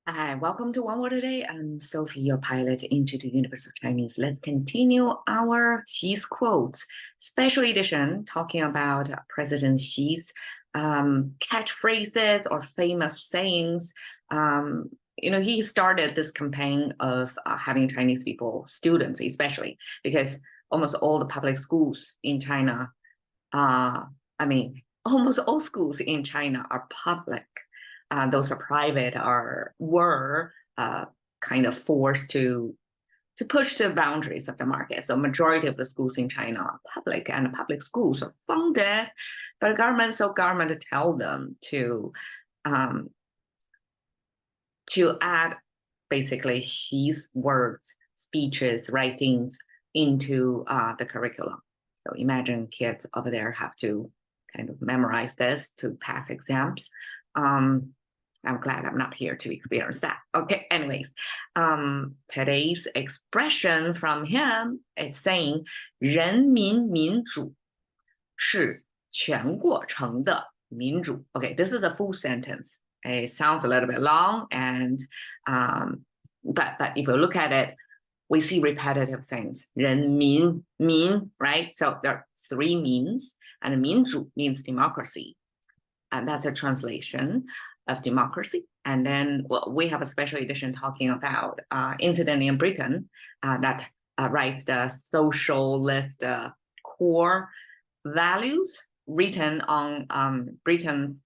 Hi, welcome to One Word a Day. I'm Sophie, your pilot into the universe of Chinese. Let's continue our Xi's quotes special edition, talking about President Xi's catchphrases or famous sayings. He started this campaign of having Chinese people, students especially, because almost all the public schools in China, almost all schools in China are public. Those are private were kind of forced to push the boundaries of the market. So majority of the schools in China are public, and the public schools are funded by the government. So government tell them to add basically Xi's words, speeches, writings into the curriculum. So imagine kids over there have to kind of memorize this to pass exams. I'm glad I'm not here to experience that. Okay, anyways, today's expression from him is saying 人民民主是全过程的民主. Okay, this is a full sentence. It sounds a little bit long, and but if you look at it, we see repetitive things. 人民 right? So there are three means, and 民主 means democracy. And that's a translation of democracy. And then we have a special edition talking about incident in Britain that writes the socialist core values written on Britain's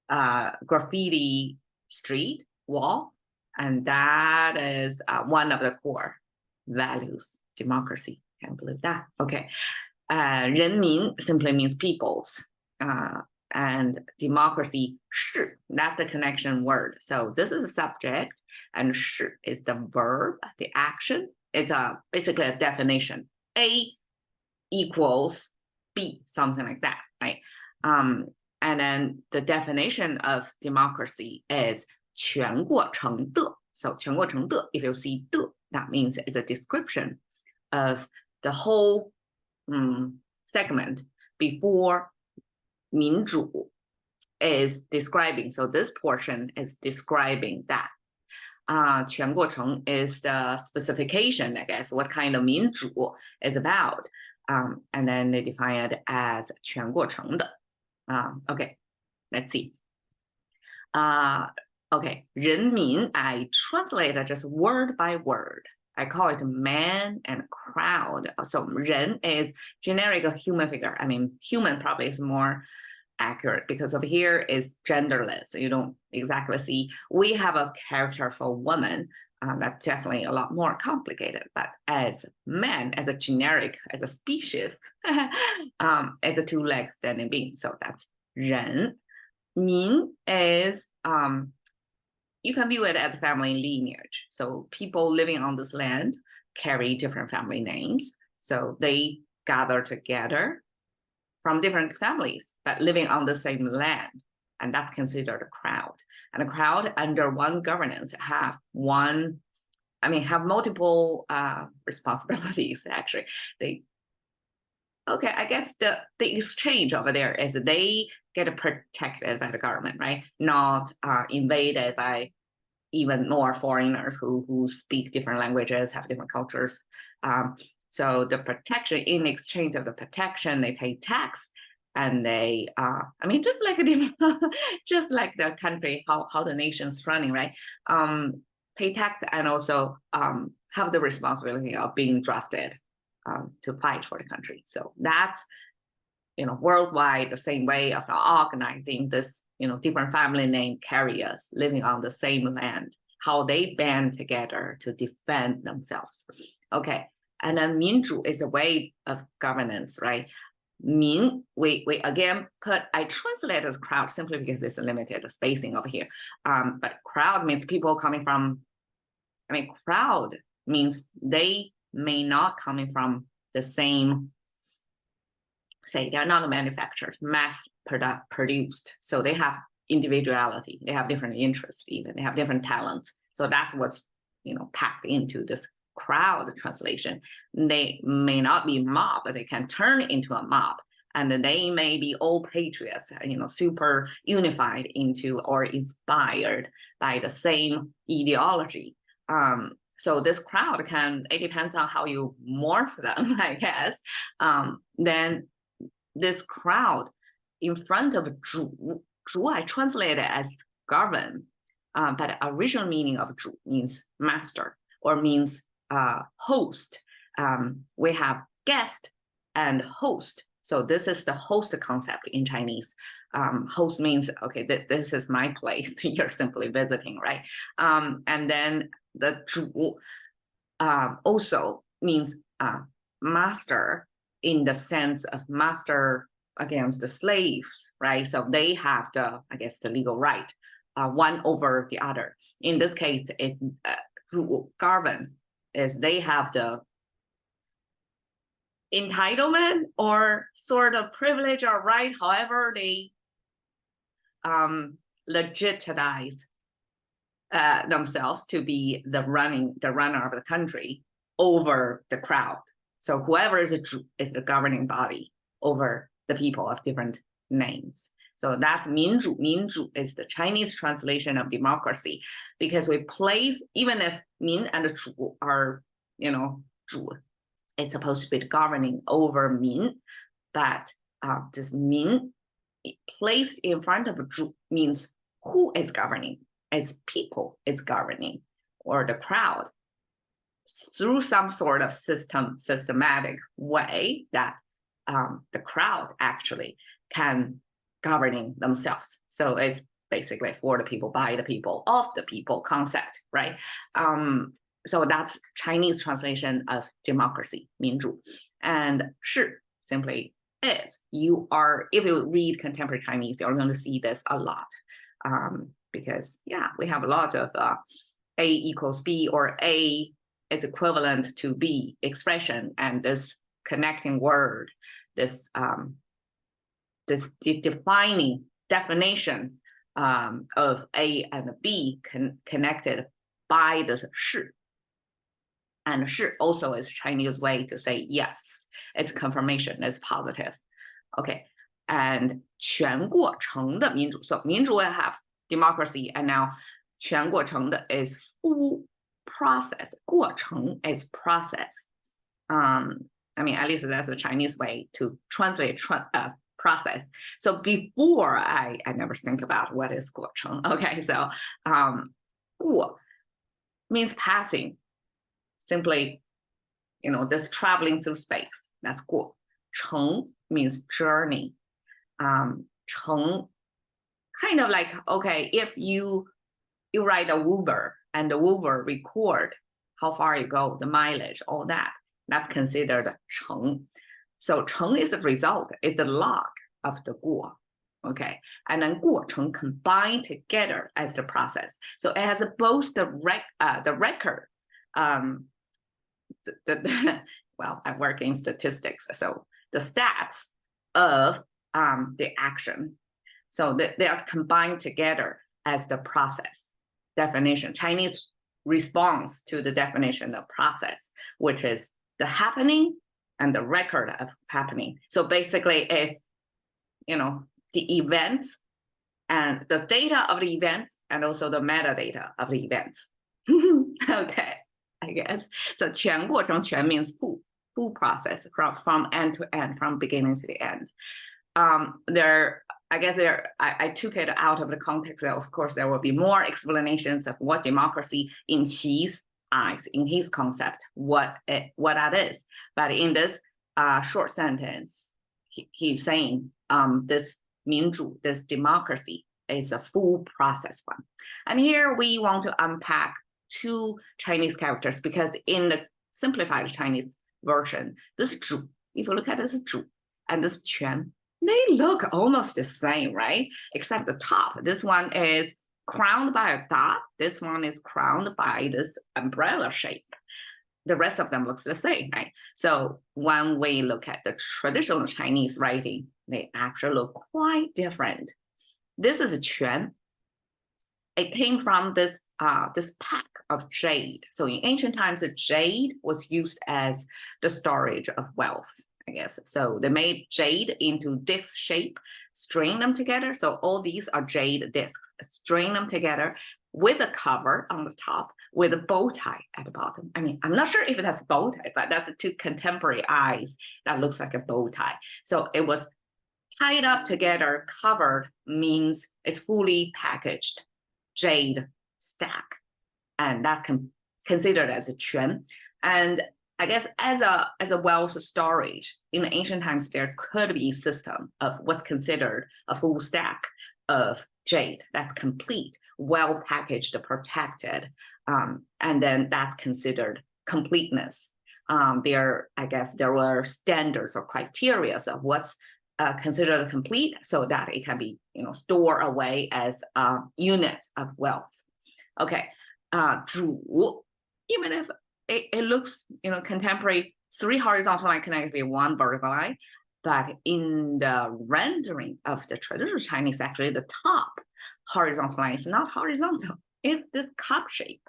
graffiti street wall. And that is one of the core values, democracy. Can't believe that. Okay. 人民 simply means peoples. And democracy, 是, that's the connection word. So this is a subject, and 是 is the verb, the action. It's basically a definition. A equals B, something like that, right? And then the definition of democracy is 全过程的. So 全过程的, if you see 的, that means it's a description of the whole segment before 民主 is describing. So this portion is describing that. 全过程 is the specification, I guess, what kind of 民主 is about. And then they define it as 全过程的. Okay, let's see. Okay, 人民, I translate it just word by word. I call it man and crowd. So 人 is generic human figure. I mean, human probably is more accurate because over here is genderless. You don't exactly see. We have a character for woman that's definitely a lot more complicated. But as man, as a generic, as a species, as a two-legged standing being. So that's 人. 民 is you can view it as family lineage. So people living on this land carry different family names. So they gather together from different families, but living on the same land. And that's considered a crowd. And a crowd under one governance have multiple responsibilities, actually. I guess the exchange over there is they get protected by the government, right? Not invaded by even more foreigners who speak different languages, have different cultures. So the protection, in exchange of the protection, they pay tax, and they, just like the country, how the nation's running, right? Pay tax and also have the responsibility of being drafted to fight for the country. So that's, worldwide, the same way of organizing this, different family name carriers living on the same land, how they band together to defend themselves. Okay. And then 民主 is a way of governance, right? 民, we again I translate as crowd simply because it's a limited spacing over here. But crowd means people coming from, crowd means they may not coming from the same, say they're not manufactured, mass produced. So they have individuality, they have different interests, even they have different talents. So that's what's, packed into this crowd translation. They may not be mob, but they can turn into a mob. and they may be all patriots, super unified into or inspired by the same ideology. So this crowd it depends on how you morph them, I guess. Then this crowd in front of 主 I translate it as govern, but the original meaning of 主 means master or means host. We have guest and host. So this is the host concept in Chinese. Host means, okay, this is my place. You're simply visiting, right? And then the 主 also means master in the sense of master against the slaves, right? So they have the legal right, one over the other. In this case, it govern is they have the entitlement or sort of privilege or right, however they legitimize themselves to be the runner of the country over the crowd. So whoever is the governing body over the people of different names. So that's 民主. 民主 is the Chinese translation of democracy, because we place, even if 民 and 主 are, 主 is supposed to be governing over 民, but this 民 placed in front of 主 means who is governing, as people is governing, or the crowd, through some sort of systematic way that the crowd actually can governing themselves. So it's basically for the people, by the people, of the people concept, right? So that's Chinese translation of democracy, 民主. And 是 simply is. If you read contemporary Chinese, you're going to see this a lot. Because we have a lot of A equals B, or A is equivalent to B expression, and this connecting word, this defining definition of A and B connected by this 是. And 是 also is Chinese way to say yes. It's confirmation, it's positive. Okay. And 全过程的民主. So 民主 will have democracy, and now 全过程的 is full process. 过程 is process. At least that's the Chinese way to translate process. So before I never think about what is 过程. Okay, so 过 means passing. Simply, this traveling through space. That's 过. 程 means journey. 程 kind of like, okay, if you ride a Uber and the Uber record how far you go, the mileage, all that, that's considered 程. So 程 is the result, is the log of the 过. Okay, and then 过程combined together as the process. So it has both the record. Well, I work in statistics, so the stats of the action. So they are combined together as the process definition. Chinese response to the definition of process, which is the happening and the record of happening. So basically, it's the events and the data of the events, and also the metadata of the events. Okay, I guess. So 全过程, 全 means full process from end to end, from beginning to the end. I took it out of the context. Of course, there will be more explanations of what democracy in his eyes, in his concept, what that is. But in this short sentence, he's saying this 民主, this democracy, is a full process one. And here we want to unpack two Chinese characters, because in the simplified Chinese version, this 主, if you look at this 主 and this 全, they look almost the same, right? Except the top. This one is crowned by a dot. This one is crowned by this umbrella shape. The rest of them looks the same, right? So when we look at the traditional Chinese writing, they actually look quite different. This is 全. It came from this pack of jade. So in ancient times, the jade was used as the storage of wealth. I guess. So they made jade into disc shape, string them together. So all these are jade discs, string them together with a cover on the top, with a bow tie at the bottom. I mean, I'm not sure if it has a bow tie, but that's to contemporary eyes, that looks like a bow tie. So it was tied up together, covered, means it's fully packaged jade stack. And that's considered as a quan. And I guess as a wealth storage, in ancient times, there could be a system of what's considered a full stack of jade that's complete, well packaged, protected, and then that's considered completeness. I guess there were standards or criteria of what's considered complete, so that it can be stored away as a unit of wealth. Okay, 主, even if it looks contemporary, 3 horizontal lines connected with 1 vertical line, but in the rendering of the traditional Chinese, actually the top horizontal line is not horizontal, it's this cup shape,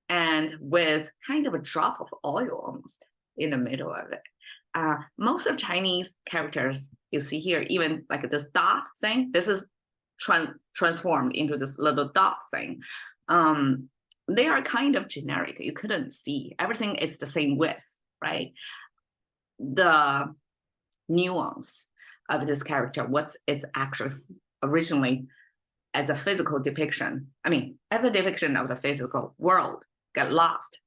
and with kind of a drop of oil almost in the middle of it. Most of Chinese characters you see here, even like this dot thing, this is transformed into this little dot thing. They are kind of generic. You couldn't see. Everything is the same width, right? The nuance of this character, what's it's actually originally as a physical depiction, I mean, as a depiction of the physical world, get lost.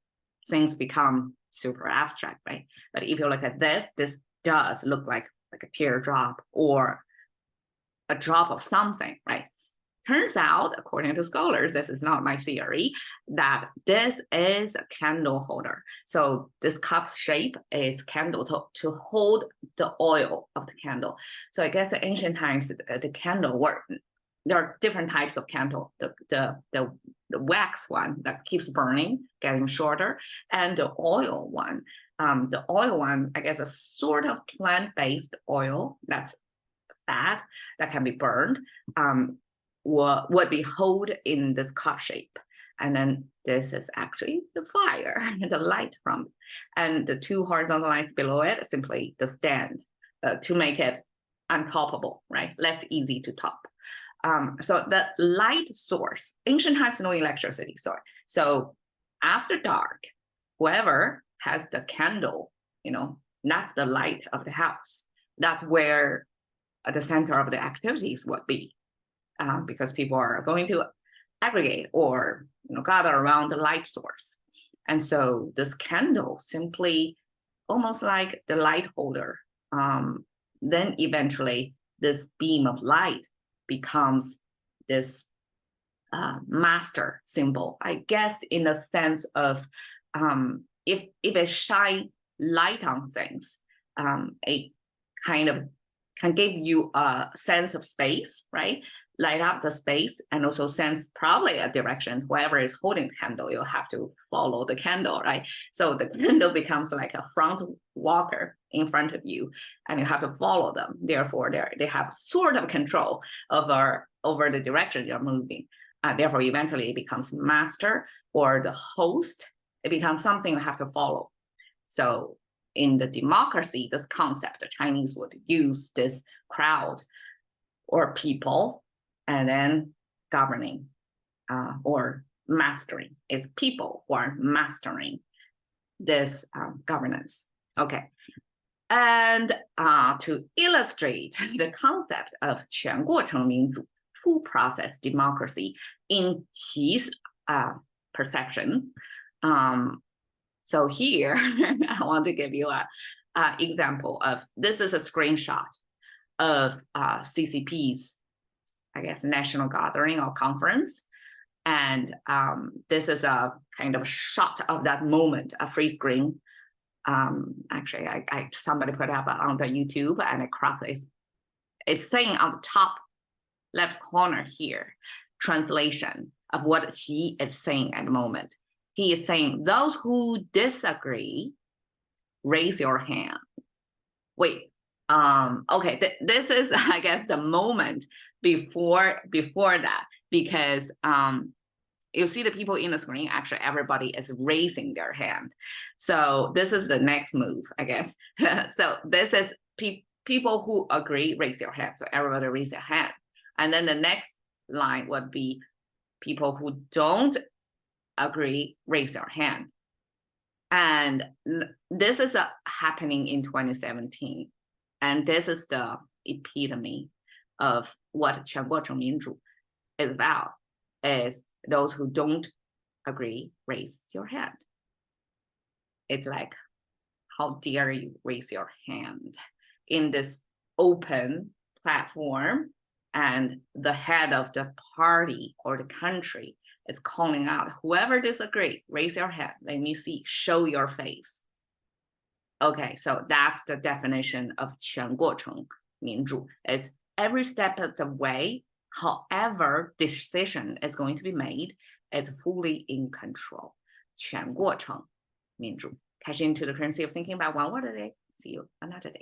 Things become super abstract, right? But if you look at this does look like a teardrop or a drop of something, right? Turns out, according to scholars, this is not my theory, that this is a candle holder. So this cup's shape is candle to hold the oil of the candle. So I guess in ancient times, the candle were, there are different types of candle. The wax one that keeps burning, getting shorter, and the oil one. The oil one, I guess, a sort of plant-based oil that's fat that can be burned. Would be held in this cup shape. And then this is actually the fire, the light from it. And the 2 horizontal lines below it, simply the stand to make it untoppable, right? Less easy to top. So the light source, ancient times no electricity, sorry. So after dark, whoever has the candle, that's the light of the house. That's where the center of the activities would be. Because people are going to aggregate or gather around the light source. And so this candle simply almost like the light holder. Then eventually this beam of light becomes this master symbol, I guess, in the sense of if it shine light on things, it kind of can give you a sense of space, right? Light up the space and also sense probably a direction. Whoever is holding the candle, you'll have to follow the candle, right? So the candle becomes like a front walker in front of you and you have to follow them. Therefore, they have sort of control over the direction you're moving. Therefore, eventually it becomes master or the host. It becomes something you have to follow. So in the democracy, this concept, the Chinese would use this crowd or people and then governing or mastering. It's people who are mastering this governance. Okay. And to illustrate the concept of 全过程民主, full process democracy in Xi's perception, so here I want to give you an example of, this is a screenshot of CCP's, I guess, national gathering or conference. And this is a kind of shot of that moment, a free screen. Actually, somebody put up on the YouTube and I cropped it. It's saying on the top left corner here, translation of what Xi is saying at the moment. He is saying, those who disagree, raise your hand. Wait, okay, this is, I guess, the moment before that, because You see the people in the screen, actually everybody is raising their hand. So this is the next move, I guess. So this is people who agree, raise their hand. So everybody raise their hand. And then the next line would be people who don't agree, raise their hand. And this is happening in 2017. And this is the epitome of what 全过程民主 is about, is those who don't agree, raise your hand. It's like, how dare you raise your hand in this open platform, and the head of the party or the country is calling out, whoever disagree, raise your hand. Let me see, show your face. Okay, so that's the definition of 全过程民主. It's every step of the way, however decision is going to be made, is fully in control. 全过程民主. Catch into the currency of thinking about one word a day. See you another day.